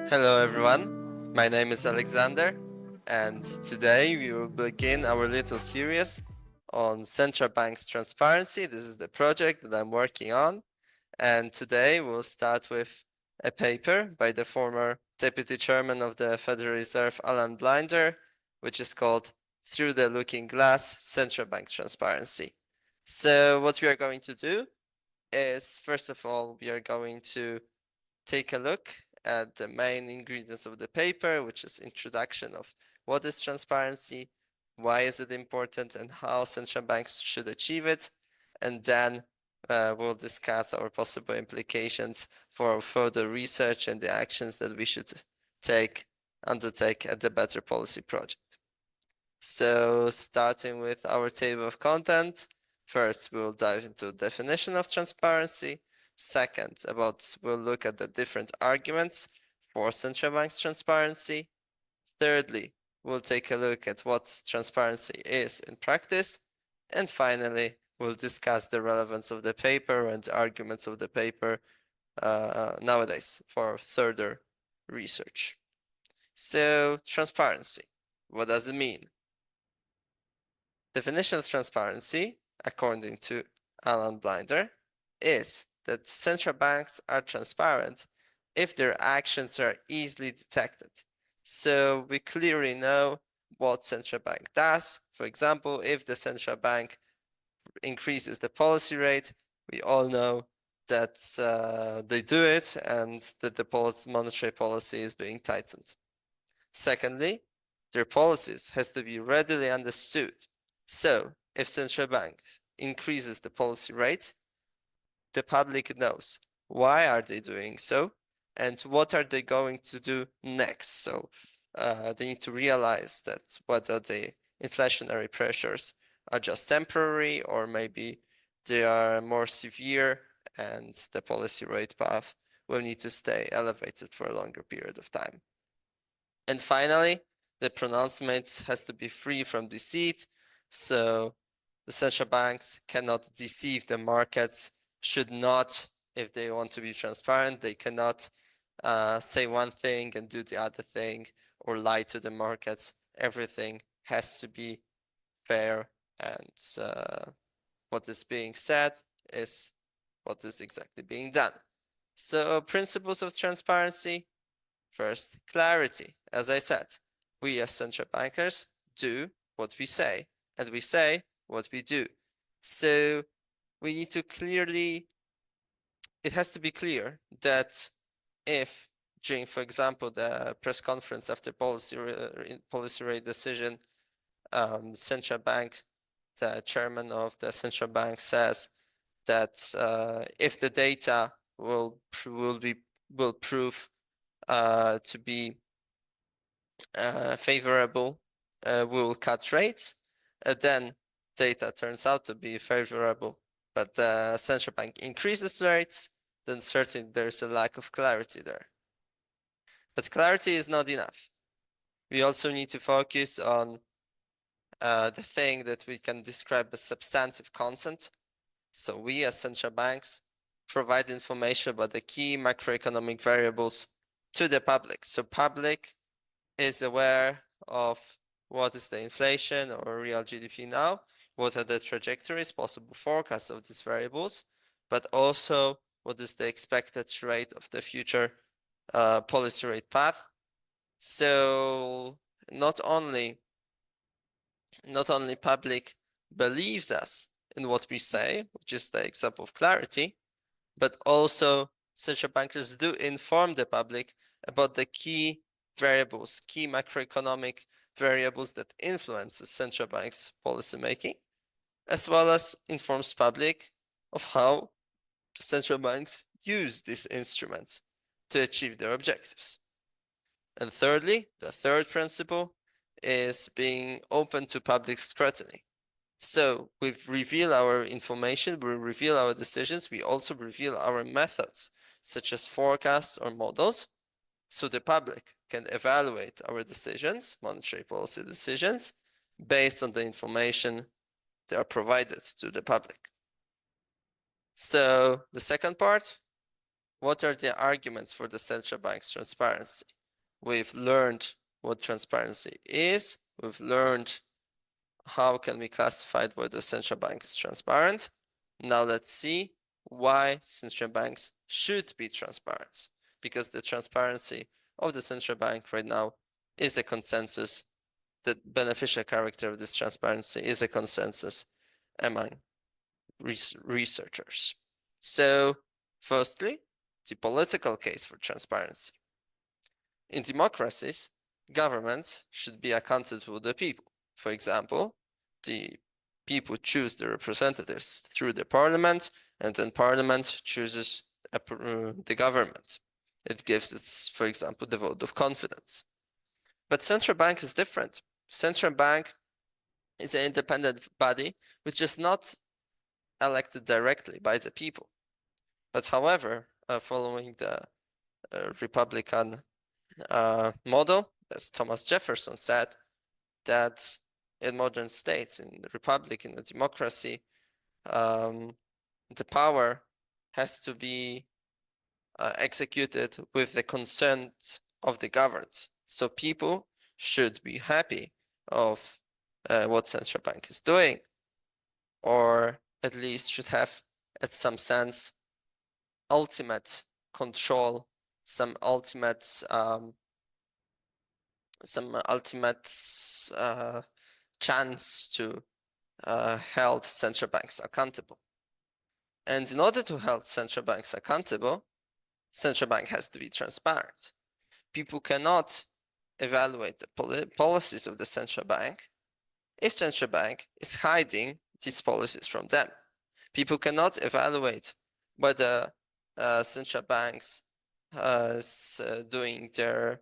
Hello everyone, my name is Alexander, and today we will begin our little series on central banks transparency. This is the project that I'm working on, and today we'll start with a paper by the former Deputy Chairman of the Federal Reserve, Alan Blinder, which is called Through the Looking Glass, Central Bank Transparency. So what we are going to do is, first of all, we are going to take a look at the main ingredients of the paper, which is introduction of what is transparency, why is it important, and how central banks should achieve it. And then we'll discuss our possible implications for further research and the actions that we should undertake at the Better Policy Project. So starting with our table of content, first we'll dive into the definition of transparency. Second, we'll look at the different arguments for central banks transparency. Thirdly, we'll take a look at what transparency is in practice. And finally, we'll discuss the relevance of the paper and the arguments of the paper nowadays for further research. So, transparency, what does it mean? Definition of transparency, according to Alan Blinder, is that central banks are transparent if their actions are easily detected. So we clearly know what central bank does. For example, if the central bank increases the policy rate, we all know that they do it and that the monetary policy is being tightened. Secondly, their policies has to be readily understood. So if central bank increases the policy rate, the public knows why are they doing so and what are they going to do next. So they need to realize that whether the inflationary pressures are just temporary or maybe they are more severe and the policy rate path will need to stay elevated for a longer period of time. And finally, the pronouncement has to be free from deceit. So the central banks cannot deceive the markets, should not, if they want to be transparent, they cannot say one thing and do the other thing or lie to the markets. Everything has to be fair, and what is being said is what is exactly being done. So principles of transparency. First, clarity. As I said, we as central bankers do what we say, and we say what we do. So we need to it has to be clear that if during, for example, the press conference after policy rate decision, central bank, the chairman of the central bank says that if the data will prove to be favorable, we will cut rates. Then data turns out to be favorable, but the central bank increases rates, then certainly there's a lack of clarity there. But clarity is not enough. We also need to focus on the thing that we can describe as substantive content. So we as central banks provide information about the key macroeconomic variables to the public. So public is aware of what is the inflation or real GDP now, what are the trajectories, possible forecasts of these variables, but also what is the expected rate of the future policy rate path. So not only public believes us in what we say, which is the example of clarity, but also central bankers do inform the public about the key variables, key macroeconomic variables that influence the central bank's policy making, as well as informs public of how central banks use these instruments to achieve their objectives. And thirdly, the third principle is being open to public scrutiny. So we reveal our information, we reveal our decisions, we also reveal our methods, such as forecasts or models, so the public can evaluate our decisions, monetary policy decisions, based on the information that are provided to the public. So the second part, what are the arguments for the central bank's transparency? We've learned what transparency is. We've learned how can we classify whether the central bank is transparent. Now let's see why central banks should be transparent. Because the transparency of the central bank right now is a consensus. The beneficial character of this transparency is a consensus among researchers. So, firstly, the political case for transparency. In democracies, governments should be accountable to the people. For example, the people choose the representatives through the parliament, and then parliament chooses the government. It gives its, for example, the vote of confidence. But central bank is different. Central bank is an independent body which is not elected directly by the people. But however, following the Republican model, as Thomas Jefferson said, that in modern states, in the republic, in a democracy, the power has to be executed with the consent of the governed. So people should be happy of what central bank is doing, or at least should have, at some sense, ultimate control, some ultimate chance to hold central banks accountable. And in order to hold central banks accountable, central bank has to be transparent. People cannot evaluate the policies of the central bank if central bank is hiding these policies from them. People cannot evaluate whether central banks doing their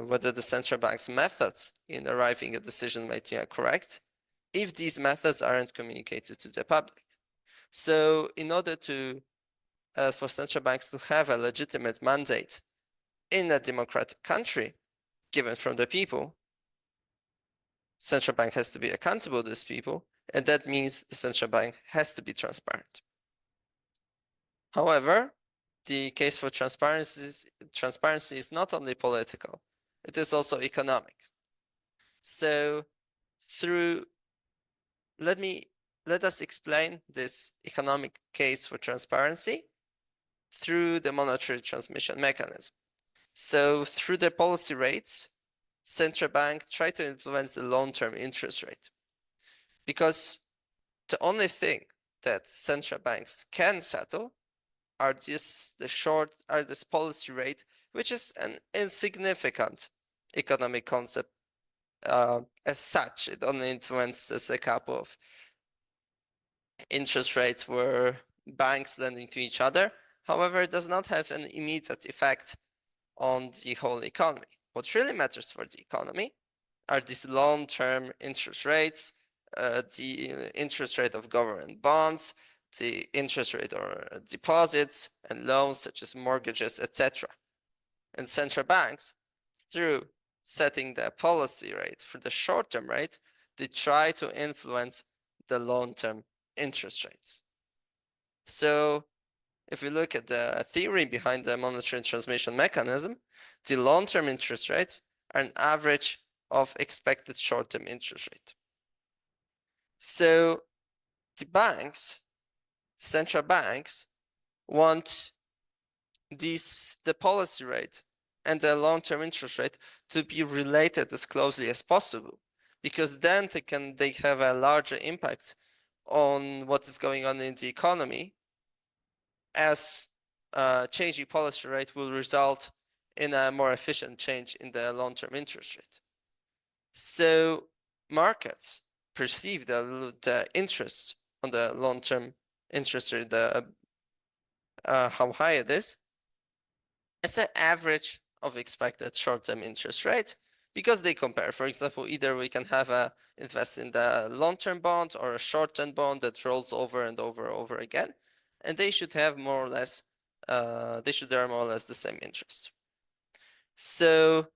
whether the central bank's methods in arriving at decision making are correct if these methods aren't communicated to the public. So in order to for central banks to have a legitimate mandate in a democratic country given from the people, central bank has to be accountable to these people, and that means the central bank has to be transparent. However, the case for transparency is not only political, it is also economic. So let us explain this economic case for transparency through the monetary transmission mechanism. So through the policy rates, central bank try to influence the long-term interest rate, because the only thing that central banks can settle are this policy rate, which is an insignificant economic concept as such. It only influences a couple of interest rates were banks lending to each other. However, it does not have an immediate effect on the whole economy. What really matters for the economy are these long-term interest rates, the interest rate of government bonds, the interest rate or deposits and loans such as mortgages, etc. And central banks, through setting the policy rate for the short-term rate, they try to influence the long-term interest rates. So if we look at the theory behind the monetary transmission mechanism, the long-term interest rates are an average of expected short-term interest rate. So the banks, central banks, want the policy rate and the long-term interest rate to be related as closely as possible, because then they have a larger impact on what is going on in the economy, as changing policy rate will result in a more efficient change in the long-term interest rate. So markets perceive the interest on the long-term interest rate, how high it is, as an average of expected short-term interest rate, because they compare. For example, either we can have invest in the long-term bond or a short-term bond that rolls over and over again, and they should have more or less they should earn more or less the same interest. So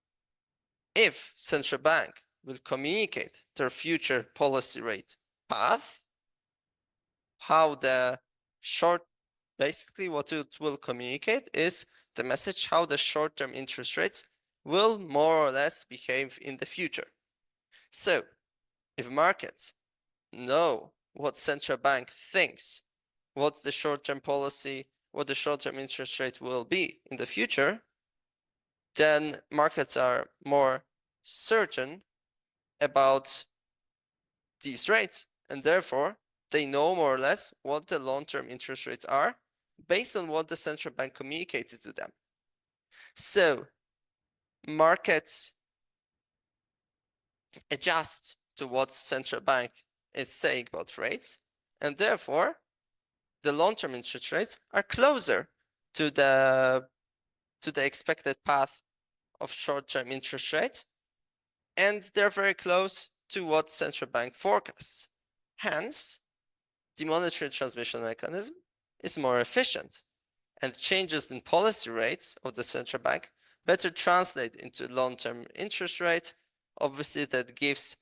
if central bank will communicate their future policy rate path, how the basically what it will communicate is the message how the short-term interest rates will more or less behave in the future. So if markets know what central bank thinks, what the short-term policy, what the short-term interest rate will be in the future, then markets are more certain about these rates, and therefore they know more or less what the long-term interest rates are based on what the central bank communicated to them. So markets adjust to what central bank is saying about rates, and therefore the long-term interest rates are closer to the expected path of short-term interest rate, and they're very close to what central bank forecasts. Hence, the monetary transmission mechanism is more efficient, and changes in policy rates of the central bank better translate into long-term interest rate. Obviously, that gives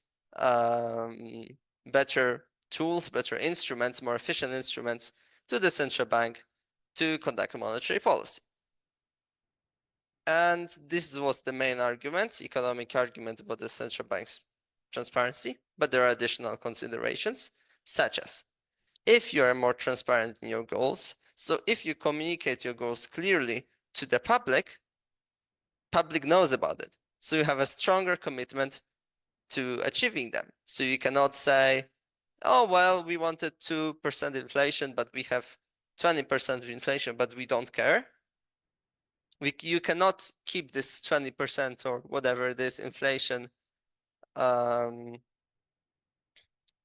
better tools, better instruments, more efficient instruments to the central bank to conduct monetary policy. And this was the main argument, economic argument about the central bank's transparency, but there are additional considerations, such as if you are more transparent in your goals, so if you communicate your goals clearly to the public knows about it. So you have a stronger commitment to achieving them. So you cannot say, oh, well, we wanted 2% inflation, but we have 20% inflation, but we don't care. You cannot keep this 20% or whatever it is inflation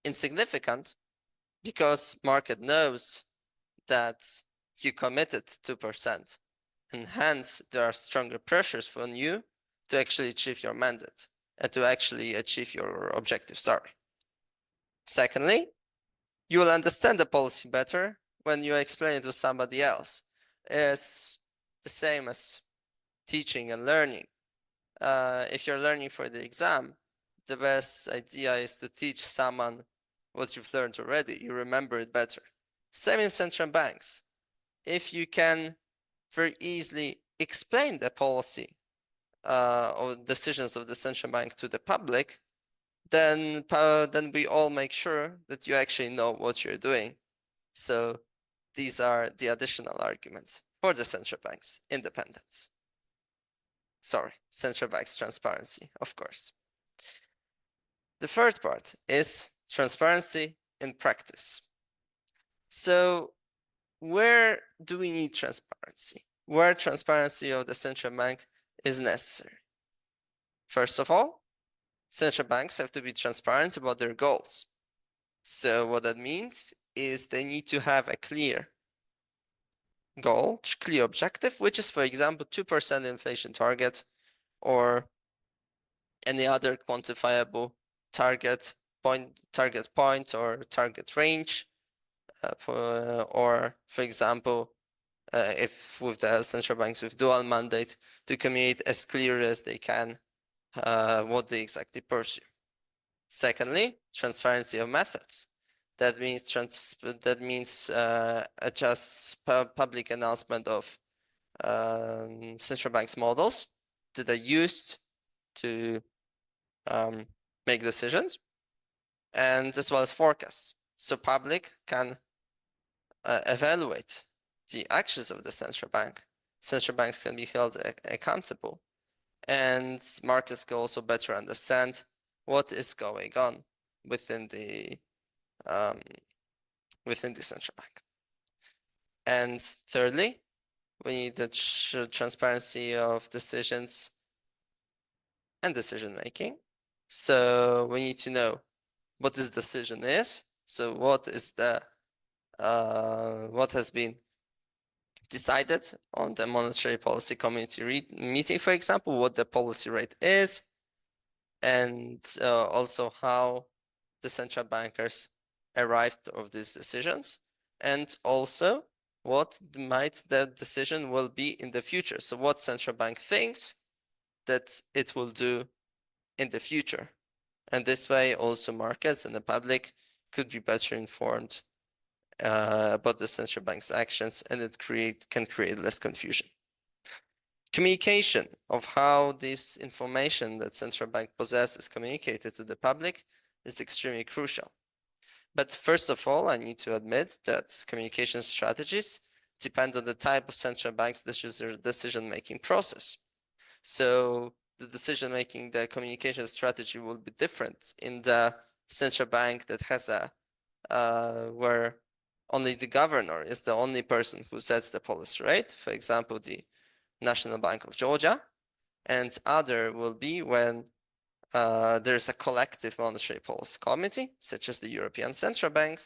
insignificant, because market knows that you committed 2%, and hence there are stronger pressures on you to actually achieve your mandate and to actually achieve your objective. Secondly, you will understand the policy better when you explain it to somebody else. It's the same as teaching and learning. If you're learning for the exam, the best idea is to teach someone what you've learned already. You remember it better. Same in central banks. If you can very easily explain the policy or decisions of the central bank to the public, then we all make sure that you actually know what you're doing. So these are the additional arguments for the central bank's independence. Sorry, central bank's transparency, of course. The third part is transparency in practice. So where do we need transparency? Where transparency of the central bank is necessary? First of all, central banks have to be transparent about their goals. So what that means is they need to have a clear goal, clear objective, which is, for example, 2% inflation target or any other quantifiable target point or target range. Or, for example, if with the central banks with dual mandate, to communicate as clear as they can what they exactly pursue. Secondly, transparency of methods. That means just public announcement of central banks models that are used to make decisions, and as well as forecasts. So public can evaluate the actions of the central bank. Central banks can be held accountable, and markets can also better understand what is going on within the central bank. And thirdly, we need the transparency of decisions and decision making. So we need to know what this decision is. So what is the what has been decided on the monetary policy committee meeting, for example, what the policy rate is, and also how the central bankers arrived of these decisions, and also what might the decision will be in the future. So what central bank thinks that it will do in the future. And this way also markets and the public could be better informed about the central bank's actions, and it can create less confusion. Communication of how this information that central bank possess is communicated to the public is extremely crucial. But first of all, I need to admit that communication strategies depend on the type of central bank's decision-making process. So the communication strategy will be different in the central bank that has where only the governor is the only person who sets the policy rate. For example, the National Bank of Georgia, and other will be when there's a collective monetary policy committee, such as the European Central Bank.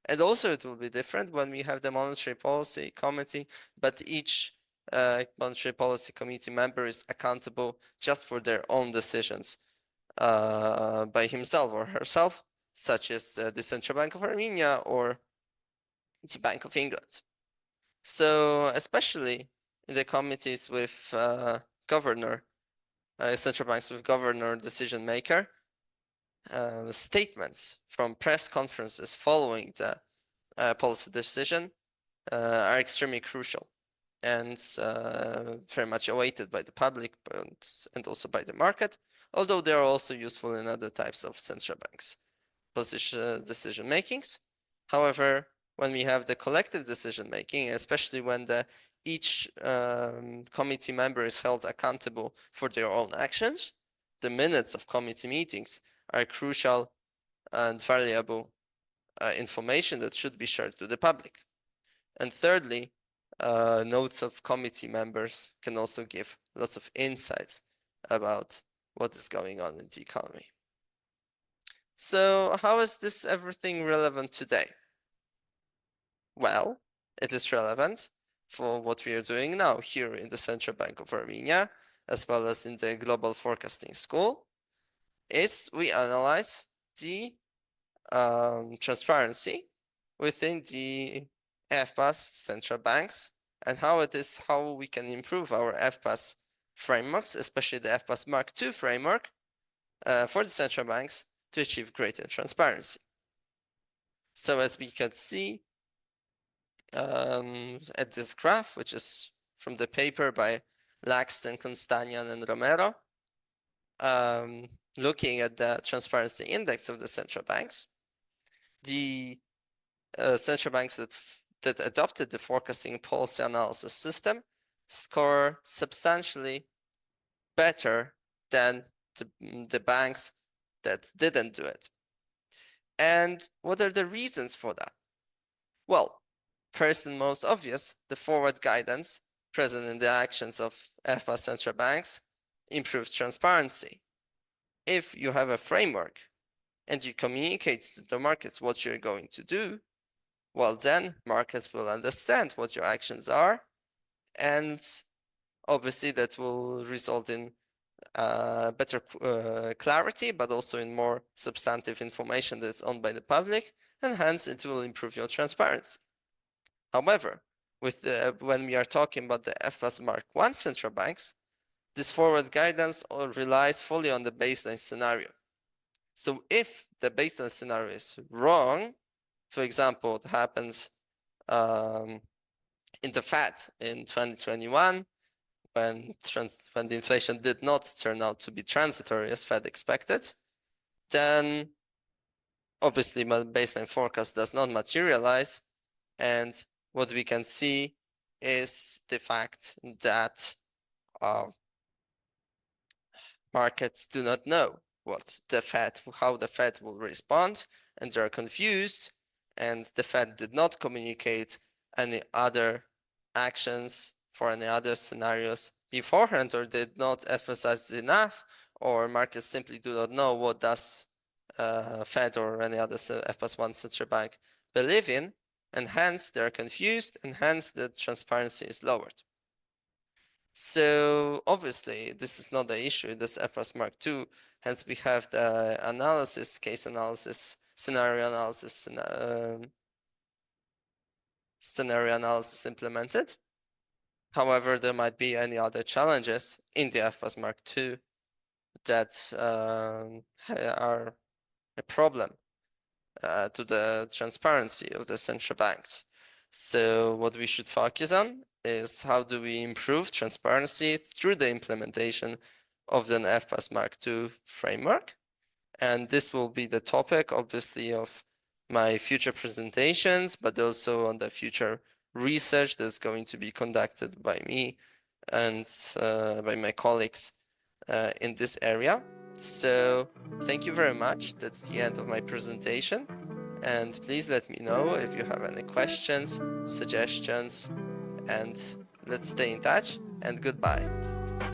And also it will be different when we have the monetary policy committee, but each monetary policy committee member is accountable just for their own decisions by himself or herself, such as the Central Bank of Armenia or the Bank of England. So especially in the committees with governor, central banks with governor decision maker, statements from press conferences following the policy decision are extremely crucial and very much awaited by the public and also by the market, although they are also useful in other types of central banks decision makings. However, when we have the collective decision making, especially when each committee member is held accountable for their own actions, the minutes of committee meetings are crucial and valuable information that should be shared to the public. And thirdly, notes of committee members can also give lots of insights about what is going on in the economy. So how is this everything relevant today? Well, it is relevant for what we are doing now here in the Central Bank of Armenia, as well as in the Global Forecasting School, is we analyze the transparency within the FPAS central banks and how we can improve our FPAS frameworks, especially the FPAS Mark II framework for the central banks to achieve greater transparency. So as we can see at this graph, which is from the paper by Laxton, Constanyan, and Romero, looking at the transparency index of the central banks, the central banks that adopted the forecasting policy analysis system score substantially better than the banks that didn't do it. And what are the reasons for that? Well, first and most obvious, the forward guidance present in the actions of FPAS central banks improves transparency. If you have a framework and you communicate to the markets what you're going to do, well, then markets will understand what your actions are, and obviously that will result in better clarity, but also in more substantive information that's owned by the public, and hence it will improve your transparency. However, when we are talking about the FPAS Mark I central banks, this forward guidance relies fully on the baseline scenario. So if the baseline scenario is wrong, for example, it happens in the Fed in 2021, when the inflation did not turn out to be transitory as Fed expected, then obviously my baseline forecast does not materialize, and what we can see is the fact that markets do not know how the Fed will respond, and they're confused, and the Fed did not communicate any other actions for any other scenarios beforehand, or did not emphasize enough, or markets simply do not know what does Fed or any other FPAS1 central bank believe in, and hence they're confused, and hence the transparency is lowered. So obviously this is not the issue, this FPAS Mark II, hence we have the analysis, case analysis, scenario analysis implemented. However, there might be any other challenges in the FPAS Mark II that are a problem to the transparency of the central banks. So what we should focus on is how do we improve transparency through the implementation of the FPAS Mark II framework. And this will be the topic, obviously, of my future presentations, but also on the future research that's going to be conducted by me and by my colleagues in this area. So thank you very much. That's the end of my presentation. And please let me know if you have any questions, suggestions, and let's stay in touch, and goodbye.